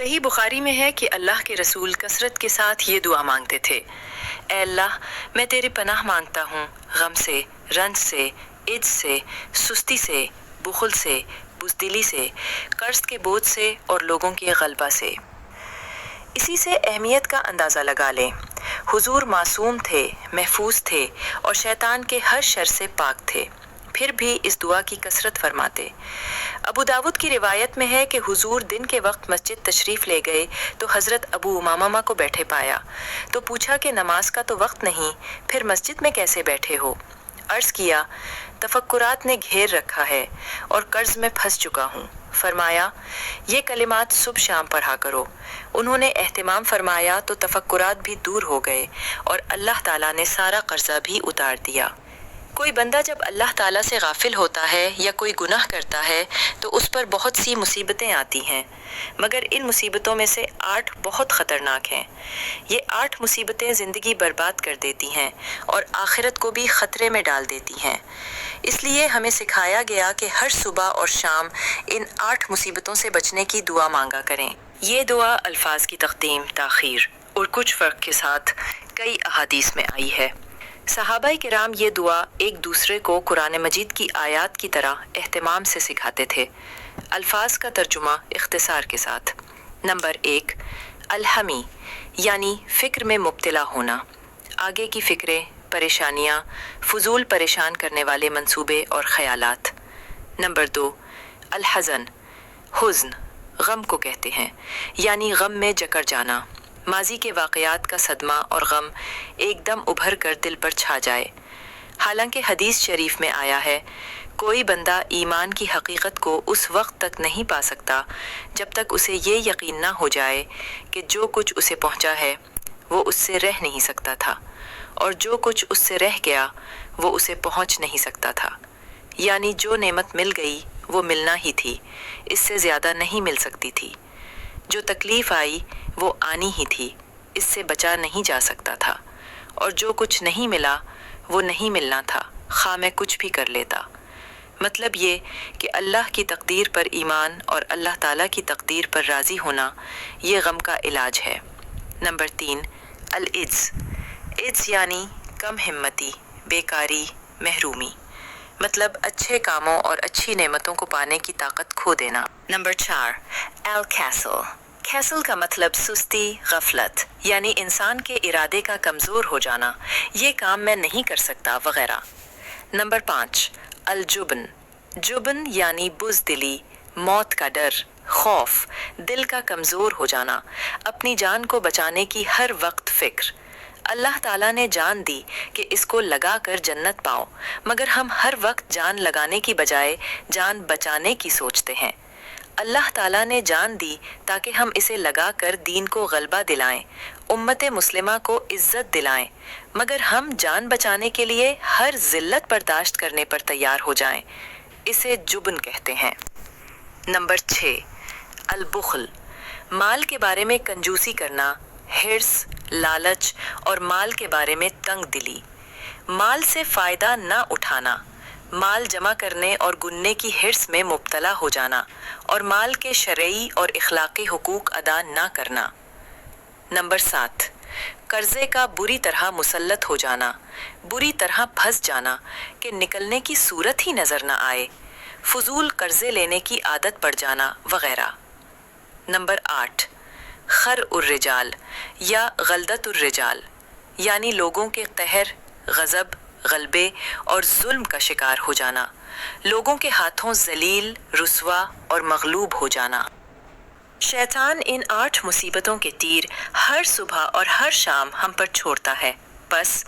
صحیح بخاری میں ہے کہ اللہ کے رسول کثرت کے ساتھ یہ دعا مانگتے تھے: اے اللہ، میں تیری پناہ مانگتا ہوں غم سے، رنج سے، عجز سے، سستی سے، بخل سے، بزدلی سے، قرض کے بوجھ سے اور لوگوں کے غلبہ سے۔ اسی سے اہمیت کا اندازہ لگا لیں۔ حضور معصوم تھے، محفوظ تھے اور شیطان کے ہر شر سے پاک تھے، پھر بھی اس دعا کی کثرت فرماتے۔ ابو داود کی روایت میں ہے کہ حضور دن کے وقت مسجد تشریف لے گئے تو حضرت ابو امامہ کو بیٹھے پایا تو پوچھا کہ نماز کا تو وقت نہیں، پھر مسجد میں کیسے بیٹھے ہو؟ عرض کیا، تفکرات نے گھیر رکھا ہے اور قرض میں پھنس چکا ہوں۔ فرمایا، یہ کلمات صبح شام پڑھا کرو۔ انہوں نے اہتمام فرمایا تو تفکرات بھی دور ہو گئے اور اللہ تعالیٰ نے سارا قرضہ بھی اتار دیا۔ کوئی بندہ جب اللہ تعالیٰ سے غافل ہوتا ہے یا کوئی گناہ کرتا ہے تو اس پر بہت سی مصیبتیں آتی ہیں، مگر ان مصیبتوں میں سے 8 بہت خطرناک ہیں۔ یہ 8 مصیبتیں زندگی برباد کر دیتی ہیں اور آخرت کو بھی خطرے میں ڈال دیتی ہیں۔ اس لیے ہمیں سکھایا گیا کہ ہر صبح اور شام ان 8 مصیبتوں سے بچنے کی دعا مانگا کریں۔ یہ دعا الفاظ کی تقدیم تاخیر اور کچھ فرق کے ساتھ کئی احادیث میں آئی ہے۔ صحابہ کرام یہ دعا ایک دوسرے کو قرآن مجید کی آیات کی طرح اہتمام سے سکھاتے تھے۔ الفاظ کا ترجمہ اختصار کے ساتھ۔ نمبر 1، الحمی یعنی فکر میں مبتلا ہونا، آگے کی فکریں، پریشانیاں، فضول پریشان کرنے والے منصوبے اور خیالات۔ نمبر 2، الحزن، حزن، غم کو کہتے ہیں، یعنی غم میں جکڑ جانا، ماضی کے واقعات کا صدمہ اور غم ایک دم ابھر کر دل پر چھا جائے۔ حالانکہ حدیث شریف میں آیا ہے، کوئی بندہ ایمان کی حقیقت کو اس وقت تک نہیں پا سکتا جب تک اسے یہ یقین نہ ہو جائے کہ جو کچھ اسے پہنچا ہے وہ اس سے رہ نہیں سکتا تھا، اور جو کچھ اس سے رہ گیا وہ اسے پہنچ نہیں سکتا تھا۔ یعنی جو نعمت مل گئی وہ ملنا ہی تھی، اس سے زیادہ نہیں مل سکتی تھی۔ جو تکلیف آئی وہ آنی ہی تھی، اس سے بچا نہیں جا سکتا تھا، اور جو کچھ نہیں ملا وہ نہیں ملنا تھا، خواہ میں کچھ بھی کر لیتا۔ مطلب یہ کہ اللہ کی تقدیر پر ایمان اور اللہ تعالیٰ کی تقدیر پر راضی ہونا یہ غم کا علاج ہے۔ نمبر 3، العجز، عجز یعنی کم ہمتی، بیکاری، محرومی، مطلب اچھے کاموں اور اچھی نعمتوں کو پانے کی طاقت کھو دینا۔ نمبر 4، الکسل، کیسل کا مطلب سستی، غفلت، یعنی انسان کے ارادے کا کمزور ہو جانا، یہ کام میں نہیں کر سکتا وغیرہ۔ نمبر 5، الجبن، جبن یعنی بزدلی، موت کا ڈر، خوف، دل کا کمزور ہو جانا، اپنی جان کو بچانے کی ہر وقت فکر۔ اللہ تعالیٰ نے جان دی کہ اس کو لگا کر جنت پاؤ، مگر ہم ہر وقت جان لگانے کی بجائے جان بچانے کی سوچتے ہیں۔ اللہ تعالیٰ نے جان دی تاکہ ہم اسے لگا کر دین کو غلبہ دلائیں، امت مسلمہ کو عزت دلائیں، مگر ہم جان بچانے کے لیے ہر ذلت برداشت کرنے پر تیار ہو جائیں، اسے جبن کہتے ہیں۔ نمبر 6، البخل، مال کے بارے میں کنجوسی کرنا، حرص، لالچ اور مال کے بارے میں تنگ دلی، مال سے فائدہ نہ اٹھانا، مال جمع کرنے اور گننے کی حرص میں مبتلا ہو جانا اور مال کے شرعی اور اخلاقی حقوق ادا نہ کرنا۔ نمبر 7، قرضے کا بری طرح مسلط ہو جانا، بری طرح پھنس جانا کہ نکلنے کی صورت ہی نظر نہ آئے، فضول قرضے لینے کی عادت پڑ جانا وغیرہ۔ نمبر 8، خر الرجال یا غلدت الرجال، یعنی لوگوں کے قہر، غضب، غلبے اور ظلم کا شکار ہو جانا، لوگوں کے ہاتھوں ذلیل، رسوا اور مغلوب ہو جانا۔ شیطان ان 8 مصیبتوں کے تیر ہر صبح اور ہر شام ہم پر چھوڑتا ہے، بس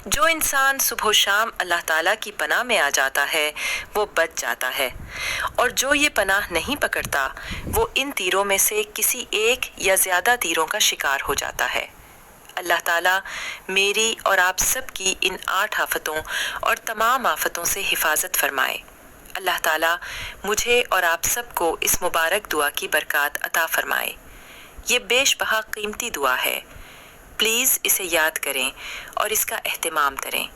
جو انسان صبح و شام اللہ تعالیٰ کی پناہ میں آ جاتا ہے وہ بچ جاتا ہے، اور جو یہ پناہ نہیں پکڑتا وہ ان تیروں میں سے کسی ایک یا زیادہ تیروں کا شکار ہو جاتا ہے۔ اللہ تعالیٰ میری اور آپ سب کی ان 8 آفتوں اور تمام آفتوں سے حفاظت فرمائے۔ اللہ تعالیٰ مجھے اور آپ سب کو اس مبارک دعا کی برکات عطا فرمائے۔ یہ بیش بہا قیمتی دعا ہے، پلیز اسے یاد کریں اور اس کا اہتمام کریں۔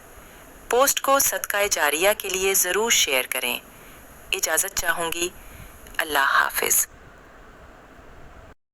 پوسٹ کو صدقہ جاریہ کے لیے ضرور شیئر کریں۔ اجازت چاہوں گی، اللہ حافظ۔